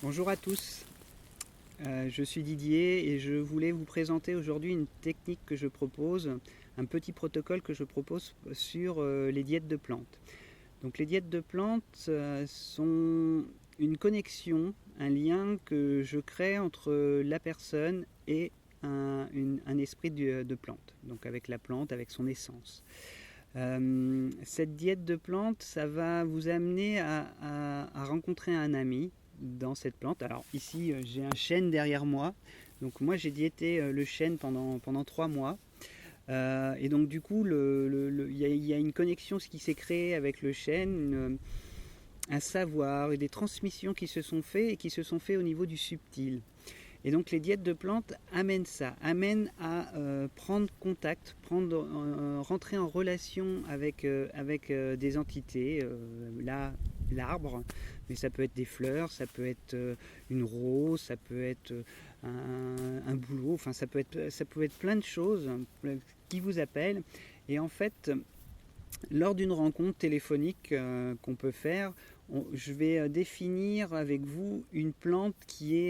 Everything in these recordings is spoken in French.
Bonjour à tous, je suis Didier et je voulais vous présenter aujourd'hui une technique que je propose, un petit protocole que je propose sur les diètes de plantes. Donc les diètes de plantes sont une connexion, un lien que je crée entre la personne et un esprit de plante, donc avec la plante, avec son essence. Cette diète de plante, ça va vous amener à rencontrer un ami dans cette plante. Alors ici, j'ai un chêne derrière moi. Donc moi, j'ai diété le chêne pendant 3 mois. Et donc du coup, il y a une connexion qui s'est créée avec le chêne, un savoir et des transmissions qui se sont faites et qui se sont faites au niveau du subtil. Et donc les diètes de plantes amènent ça, amènent à prendre contact, rentrer en relation avec des entités, là l'arbre, mais ça peut être des fleurs, ça peut être une rose, ça peut être un bouleau, enfin ça peut être plein de choses qui vous appellent. Et en fait, lors d'une rencontre téléphonique qu'on peut faire, je vais définir avec vous une plante qui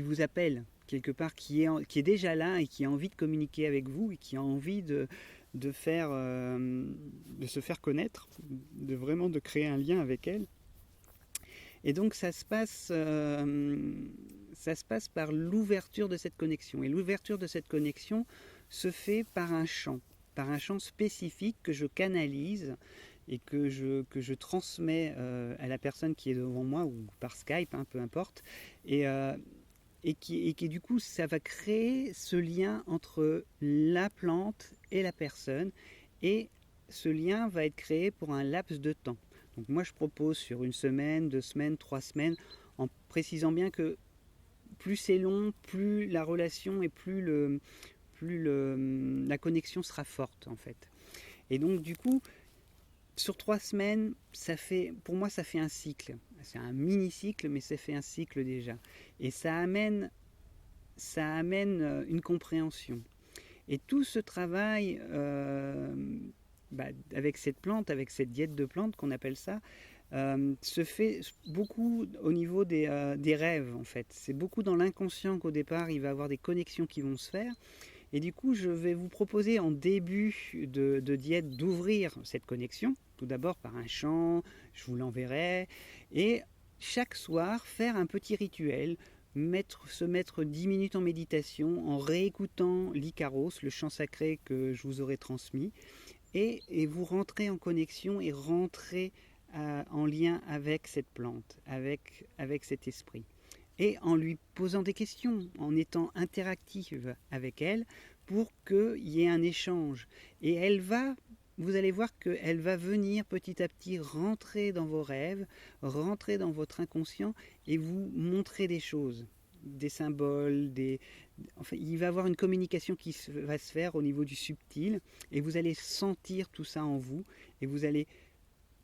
vous appelle quelque part, qui est déjà là et qui a envie de communiquer avec vous et qui a envie de se faire connaître, de créer un lien avec elle. Et donc ça se passe par l'ouverture de cette connexion. Et l'ouverture de cette connexion se fait par un chant spécifique que je canalise et que je transmets à la personne qui est devant moi, ou par Skype, hein, peu importe. Et, euh, et qui du coup, ça va créer ce lien entre la plante et la personne. Et ce lien va être créé pour un laps de temps. Donc moi, je propose sur 1 semaine, 2 semaines, 3 semaines, en précisant bien que plus c'est long, plus la relation et la connexion sera forte en fait. Et donc du coup, sur 3 semaines, pour moi, ça fait un cycle. C'est un mini-cycle, mais ça fait un cycle déjà. Et ça amène une compréhension. Et tout ce travail avec cette plante, avec cette diète de plante qu'on appelle ça, se fait beaucoup au niveau des rêves en fait. C'est beaucoup dans l'inconscient qu'au départ il va y avoir des connexions qui vont se faire. Et du coup, je vais vous proposer en début de diète d'ouvrir cette connexion, tout d'abord par un chant, je vous l'enverrai, et chaque soir faire un petit rituel, se mettre 10 minutes en méditation en réécoutant l'Icaros, le chant sacré que je vous aurai transmis, et vous rentrez en connexion et rentrez en lien avec cette plante, avec cet esprit. Et en lui posant des questions, en étant interactive avec elle pour qu'il y ait un échange. Et vous allez voir qu'elle va venir petit à petit rentrer dans vos rêves, rentrer dans votre inconscient et vous montrer des choses, des symboles, enfin, il va y avoir une communication qui va se faire au niveau du subtil et vous allez sentir tout ça en vous et vous allez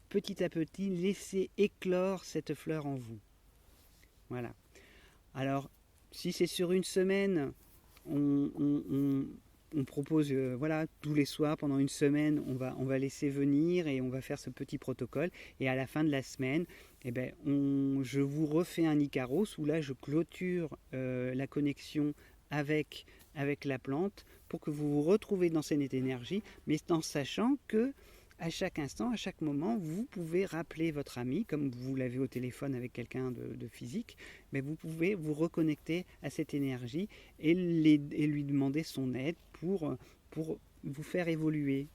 petit à petit laisser éclore cette fleur en vous. Voilà. Alors, si c'est sur 1 semaine, on propose, voilà, tous les soirs pendant 1 semaine, on va laisser venir et on va faire ce petit protocole. Et à la fin de la semaine, eh ben, je vous refais un Icaros où là, je clôture la connexion avec la plante pour que vous vous retrouvez dans cette énergie, mais en sachant que à chaque instant, à chaque moment, vous pouvez rappeler votre ami, comme vous l'avez au téléphone avec quelqu'un de physique, mais vous pouvez vous reconnecter à cette énergie et lui demander son aide pour vous faire évoluer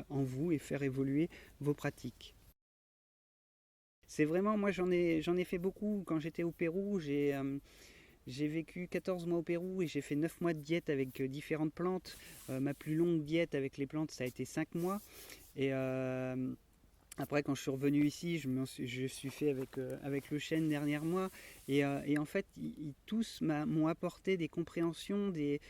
en vous et faire évoluer vos pratiques. C'est vraiment, moi j'en ai fait beaucoup quand j'étais au Pérou. J'ai vécu 14 mois au Pérou et j'ai fait 9 mois de diète avec différentes plantes. Ma plus longue diète avec les plantes, ça a été 5 mois. Et après, quand je suis revenu ici, je suis fait avec le chêne derrière moi. Et en fait, tous m'ont apporté des compréhensions, des,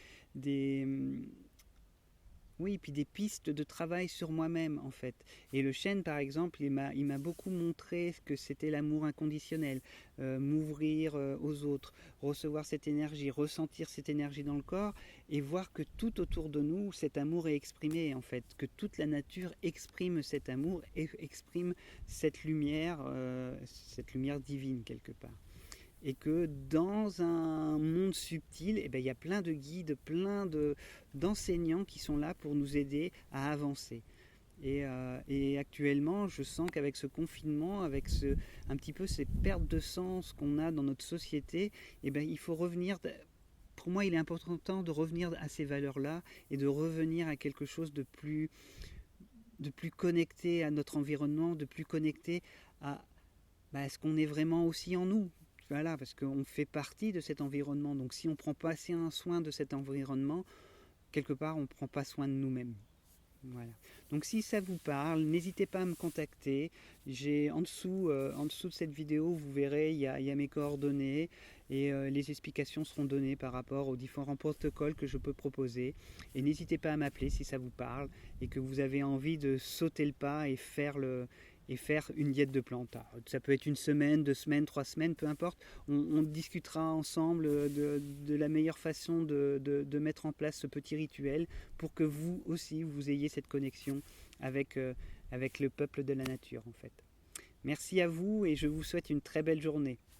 Oui, puis des pistes de travail sur moi-même en fait. Et le chêne par exemple, il m'a beaucoup montré ce que c'était l'amour inconditionnel, m'ouvrir aux autres, recevoir cette énergie, ressentir cette énergie dans le corps et voir que tout autour de nous, cet amour est exprimé en fait, que toute la nature exprime cet amour et exprime cette lumière divine quelque part. Et que dans un monde subtil, eh ben, il y a plein de guides, d'enseignants qui sont là pour nous aider à avancer. Et actuellement, je sens qu'avec ce confinement, un petit peu ces pertes de sens qu'on a dans notre société, eh ben, il faut revenir. Pour moi, il est important de revenir à ces valeurs-là et de revenir à quelque chose de plus connecté à notre environnement, de plus connecté à ce qu'on est vraiment aussi en nous. Voilà, parce qu'on fait partie de cet environnement. Donc si on ne prend pas assez un soin de cet environnement, quelque part, on ne prend pas soin de nous-mêmes. Voilà. Donc si ça vous parle, n'hésitez pas à me contacter. J'ai en dessous de cette vidéo, vous verrez, il y a mes coordonnées et les explications seront données par rapport aux différents protocoles que je peux proposer. Et n'hésitez pas à m'appeler si ça vous parle et que vous avez envie de sauter le pas et faire une diète de plantes. Alors, ça peut être une semaine, 2 semaines, 3 semaines, peu importe. On discutera ensemble de la meilleure façon de mettre en place ce petit rituel pour que vous aussi, vous ayez cette connexion avec le peuple de la nature en fait. Merci à vous et je vous souhaite une très belle journée.